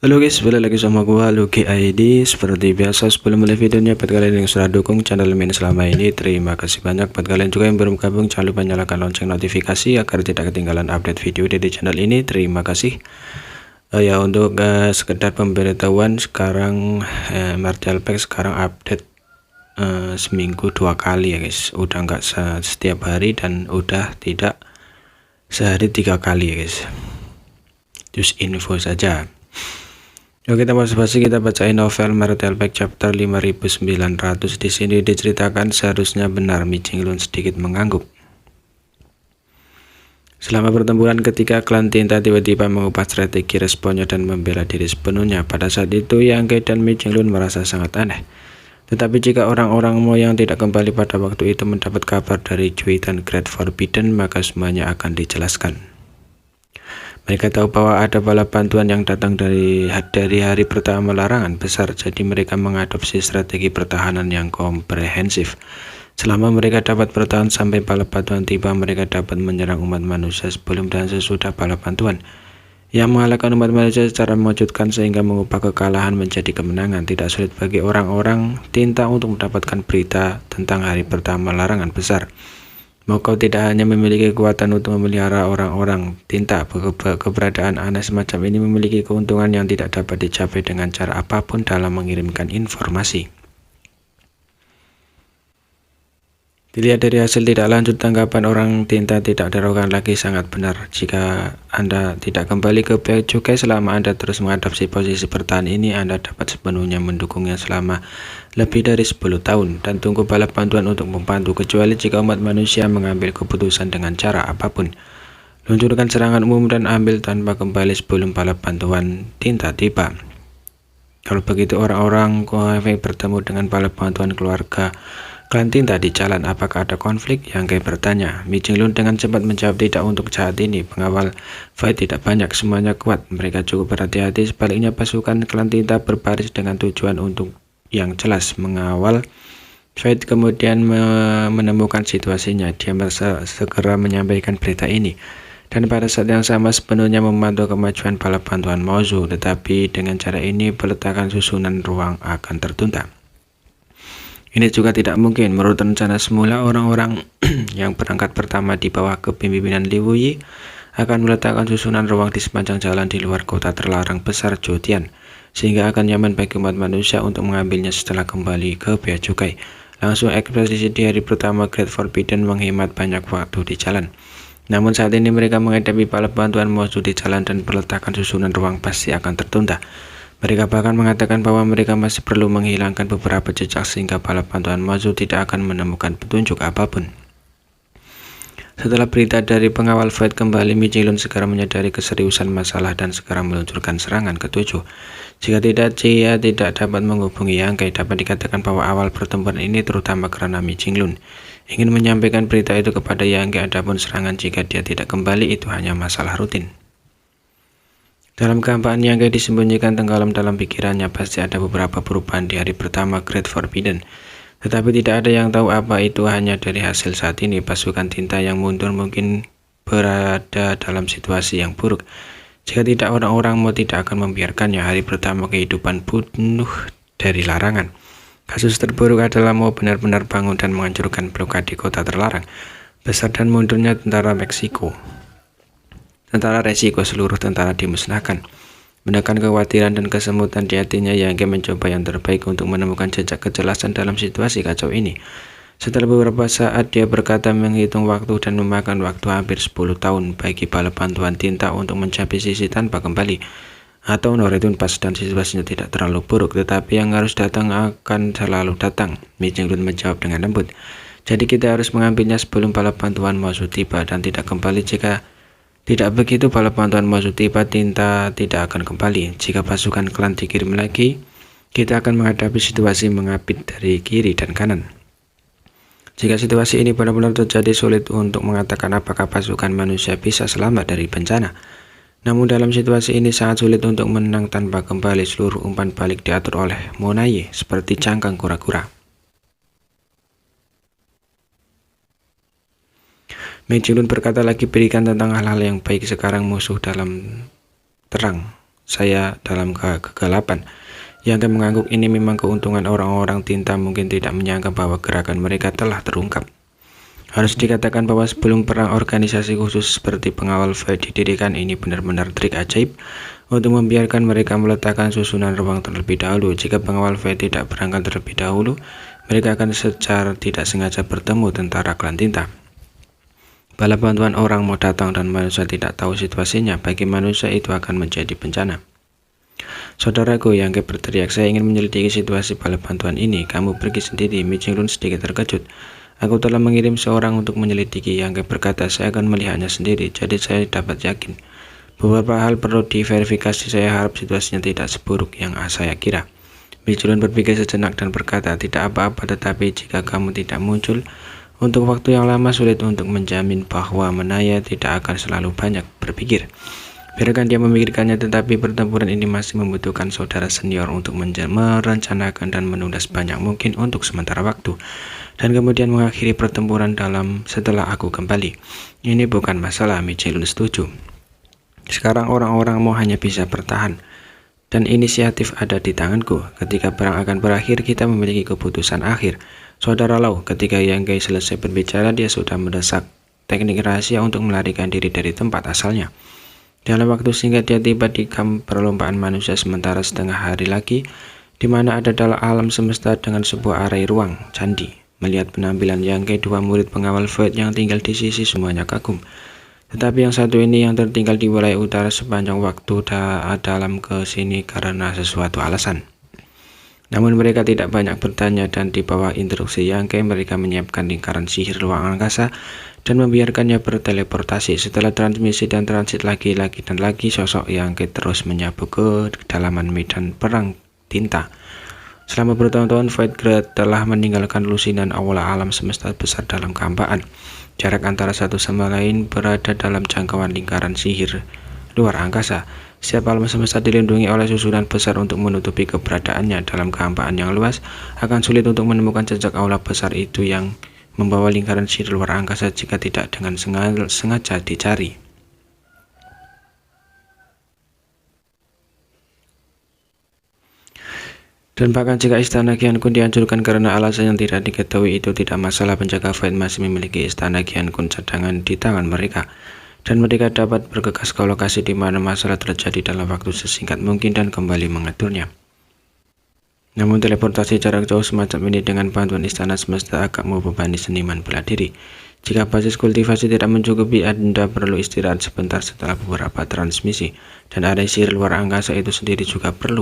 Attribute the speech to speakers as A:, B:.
A: Halo guys, balik lagi sama gua Lucky ID. Seperti biasa, sebelum mulai videonya, buat kalian yang sudah dukung channel ini selama ini, terima kasih banyak. Buat kalian juga yang belum gabung, jangan lupa nyalakan lonceng notifikasi agar tidak ketinggalan update video dari channel ini. Terima kasih. Ya, untuk sekedar pemberitahuan, sekarang Martial Pack sekarang update seminggu 2 kali ya guys. Udah nggak setiap hari dan udah tidak sehari 3 kali ya guys. Just info saja. Oke, tanpa basa-basi kita bacain novel Martial Pack chapter 5900. Di sini diceritakan seharusnya benar Mi Jinglun sedikit mengangguk. Selama pertempuran ketika klan Tinta tiba-tiba mengubah strategi responnya dan membela diri sepenuhnya. Pada saat itu Yang Ge dan Mi Jinglun merasa sangat aneh. Tetapi jika orang-orang Mo yang tidak kembali pada waktu itu mendapat kabar dari Cui dan Great Forbidden, maka semuanya akan dijelaskan. Mereka tahu bahwa ada bala bantuan yang datang dari hari pertama larangan besar, jadi mereka mengadopsi strategi pertahanan yang komprehensif. Selama mereka dapat bertahan sampai bala bantuan tiba, mereka dapat menyerang umat manusia sebelum dan sesudah bala bantuan. Yang mengalahkan umat manusia secara mengejutkan sehingga mengubah kekalahan menjadi kemenangan. Tidak sulit bagi orang-orang Tinta untuk mendapatkan berita tentang hari pertama larangan besar. Mau kau tidak hanya memiliki kekuatan untuk memelihara orang-orang Tinta, keberadaan aneh semacam ini memiliki keuntungan yang tidak dapat dicapai dengan cara apapun dalam mengirimkan informasi. Dilihat dari hasil tidak lanjut, tanggapan orang Tinta tidak diragukan lagi sangat benar. Jika Anda tidak kembali ke Bea Cukai selama Anda terus mengadopsi posisi bertahan ini, Anda dapat sepenuhnya mendukungnya selama lebih dari 10 tahun dan tunggu bala bantuan untuk membantu, kecuali jika umat manusia mengambil keputusan dengan cara apapun. Luncurkan serangan umum dan ambil tanpa kembali sebelum bala bantuan Tinta tiba. Kalau begitu, orang-orang Kohae bertemu dengan bala bantuan keluarga klan Tinta di jalan. Apakah ada konflik? Yang Ge bertanya. Mi Jinglun dengan cepat menjawab, tidak untuk saat ini. Pengawal fight tidak banyak, semuanya kuat. Mereka cukup berhati-hati. Sebaliknya pasukan klan Tinta berbaris dengan tujuan untuk yang jelas mengawal fight. Kemudian menemukan situasinya. Dia segera menyampaikan berita ini. Dan pada saat yang sama sepenuhnya memantau kemajuan bala bantuan Mozu. Tetapi dengan cara ini peletakan susunan ruang akan tertunda. Ini juga tidak mungkin. Menurut rencana semula, orang-orang yang berangkat pertama di bawah kepemimpinan Liu Yi akan meletakkan susunan ruang di sepanjang jalan di luar kota terlarang besar Jotian, sehingga akan nyaman bagi umat manusia untuk mengambilnya setelah kembali ke Bea Cukai. Langsung ekspedisi di hari pertama Great Forbidden menghemat banyak waktu di jalan. Namun saat ini mereka menghadapi bala bantuan musuh di jalan dan peletakan susunan ruang pasti akan tertunda. Mereka bahkan mengatakan bahwa mereka masih perlu menghilangkan beberapa jejak sehingga bala bantuan Mozu tidak akan menemukan petunjuk apapun. Setelah berita dari pengawal fight kembali, Mi Jinglun segera menyadari keseriusan masalah dan segera meluncurkan serangan ke-7. Jika tidak, dia tidak dapat menghubungi Yang Ge. Dapat dikatakan bahwa awal pertempuran ini terutama karena Mi Jinglun ingin menyampaikan berita itu kepada Yang Ge. Adapun serangan jika dia tidak kembali itu hanya masalah rutin. Dalam kehampaan Yang Ge disembunyikan tenggelam dalam pikirannya, pasti ada beberapa perubahan di hari pertama Great Forbidden. Tetapi tidak ada yang tahu apa itu. Hanya dari hasil saat ini, pasukan Tinta yang mundur mungkin berada dalam situasi yang buruk. Jika tidak, orang-orang Mo tidak akan membiarkannya. Hari pertama kehidupan penuh dari larangan. Kasus terburuk adalah Mo benar-benar bangun dan menghancurkan blokade kota terlarang besar dan mundurnya tentara Meksiko. Tentara resiko seluruh tentara dimusnahkan. Menekan kekhawatiran dan kesemutan di hatinya, Yang Ge mencoba yang terbaik untuk menemukan jejak kejelasan dalam situasi kacau ini. Setelah beberapa saat, dia berkata menghitung waktu dan memakan waktu hampir 10 tahun bagi bala bantuan Tinta untuk mencapai sisi tanpa kembali. Atau Noretun pas dan situasinya tidak terlalu buruk, tetapi yang harus datang akan selalu datang. Mi Jinglun menjawab dengan lembut. Jadi kita harus mengambilnya sebelum bala bantuan Mozu tiba dan tidak kembali. Jika tidak begitu, bala bantuan Mozu tiba, Tinta tidak akan kembali. Jika pasukan klan dikirim lagi, kita akan menghadapi situasi mengapit dari kiri dan kanan. Jika situasi ini benar-benar terjadi, sulit untuk mengatakan apakah pasukan manusia bisa selamat dari bencana. Namun dalam situasi ini sangat sulit untuk menang tanpa kembali. Seluruh umpan balik diatur oleh Monaye seperti cangkang kura-kura. Mi Jinglun berkata lagi, berikan tentang hal-hal yang baik sekarang musuh dalam terang saya dalam kegelapan. Yang mengangguk ini memang keuntungan orang-orang tinta mungkin tidak menyangka bahwa gerakan mereka telah terungkap. Harus dikatakan bahwa sebelum perang, organisasi khusus seperti pengawal Void didirikan. Ini benar-benar trik ajaib untuk membiarkan mereka meletakkan susunan ruang terlebih dahulu. Jika pengawal Void tidak berangkat terlebih dahulu, mereka akan secara tidak sengaja bertemu tentara klan tinta. Bala bantuan orang mau datang dan manusia tidak tahu situasinya, bagi manusia itu akan menjadi bencana. Saudaraku, Yangke berteriak, saya ingin menyelidiki situasi bala bantuan ini. Kamu pergi sendiri. Mi Jinglun sedikit terkejut. Aku telah mengirim seorang untuk menyelidiki. Yangke berkata, saya akan melihatnya sendiri, jadi saya dapat yakin. Beberapa hal perlu diverifikasi. Saya harap situasinya tidak seburuk yang saya kira. Mi Jinglun berpikir sejenak dan berkata, tidak apa-apa, tetapi jika kamu tidak muncul untuk waktu yang lama, sulit untuk menjamin bahwa Menaya tidak akan selalu banyak berpikir. Biarkan dia memikirkannya, tetapi pertempuran ini masih membutuhkan saudara senior untuk merencanakan dan menunda sebanyak mungkin untuk sementara waktu, dan kemudian mengakhiri pertempuran setelah aku kembali. Ini bukan masalah, Mi Jinglun setuju. Sekarang orang-orangmu hanya bisa bertahan, dan inisiatif ada di tanganku. Ketika perang akan berakhir, kita memiliki keputusan akhir. Saudara Lau, ketika Yangke selesai berbicara, dia sudah mendesak teknik rahasia untuk melarikan diri dari tempat asalnya. Dalam waktu singkat dia tiba di kamp perlombaan manusia sementara setengah hari lagi, di mana ada dalam alam semesta dengan sebuah arai ruang candi. Melihat penampilan Yangke, dua murid pengawal Void yang tinggal di sisi semuanya kagum. Tetapi yang satu ini yang tertinggal di wilayah utara sepanjang waktu dalam ke sini karena sesuatu alasan. Namun mereka tidak banyak bertanya, dan di bawah instruksi Yangke mereka menyiapkan lingkaran sihir ruang angkasa dan membiarkannya berteleportasi. Setelah transmisi dan transit lagi dan lagi, sosok Yangke terus menyapu ke kedalaman medan perang tinta. Selama bertahun-tahun, Void Grad telah meninggalkan lusinan aula alam semesta besar dalam kehampaan. Jarak antara satu sama lain berada dalam jangkauan lingkaran sihir luar angkasa. Setiap alam semesta dilindungi oleh susunan besar untuk menutupi keberadaannya. Dalam kehampaan yang luas, akan sulit untuk menemukan jejak aula besar itu yang membawa lingkaran sihir luar angkasa jika tidak dengan sengaja dicari. Dan bahkan jika istana Qiankun dihancurkan karena alasan yang tidak diketahui, itu tidak masalah. Penjaga Void masih memiliki istana Qiankun cadangan di tangan mereka, dan mereka dapat bergegas ke lokasi di mana masalah terjadi dalam waktu sesingkat mungkin dan kembali mengaturnya. Namun teleportasi jarak jauh semacam ini dengan bantuan istana semesta agak membebani seniman bela diri. Jika basis kultivasi tidak mencukupi, Anda perlu istirahat sebentar setelah beberapa transmisi, dan area sihir luar angkasa itu sendiri juga perlu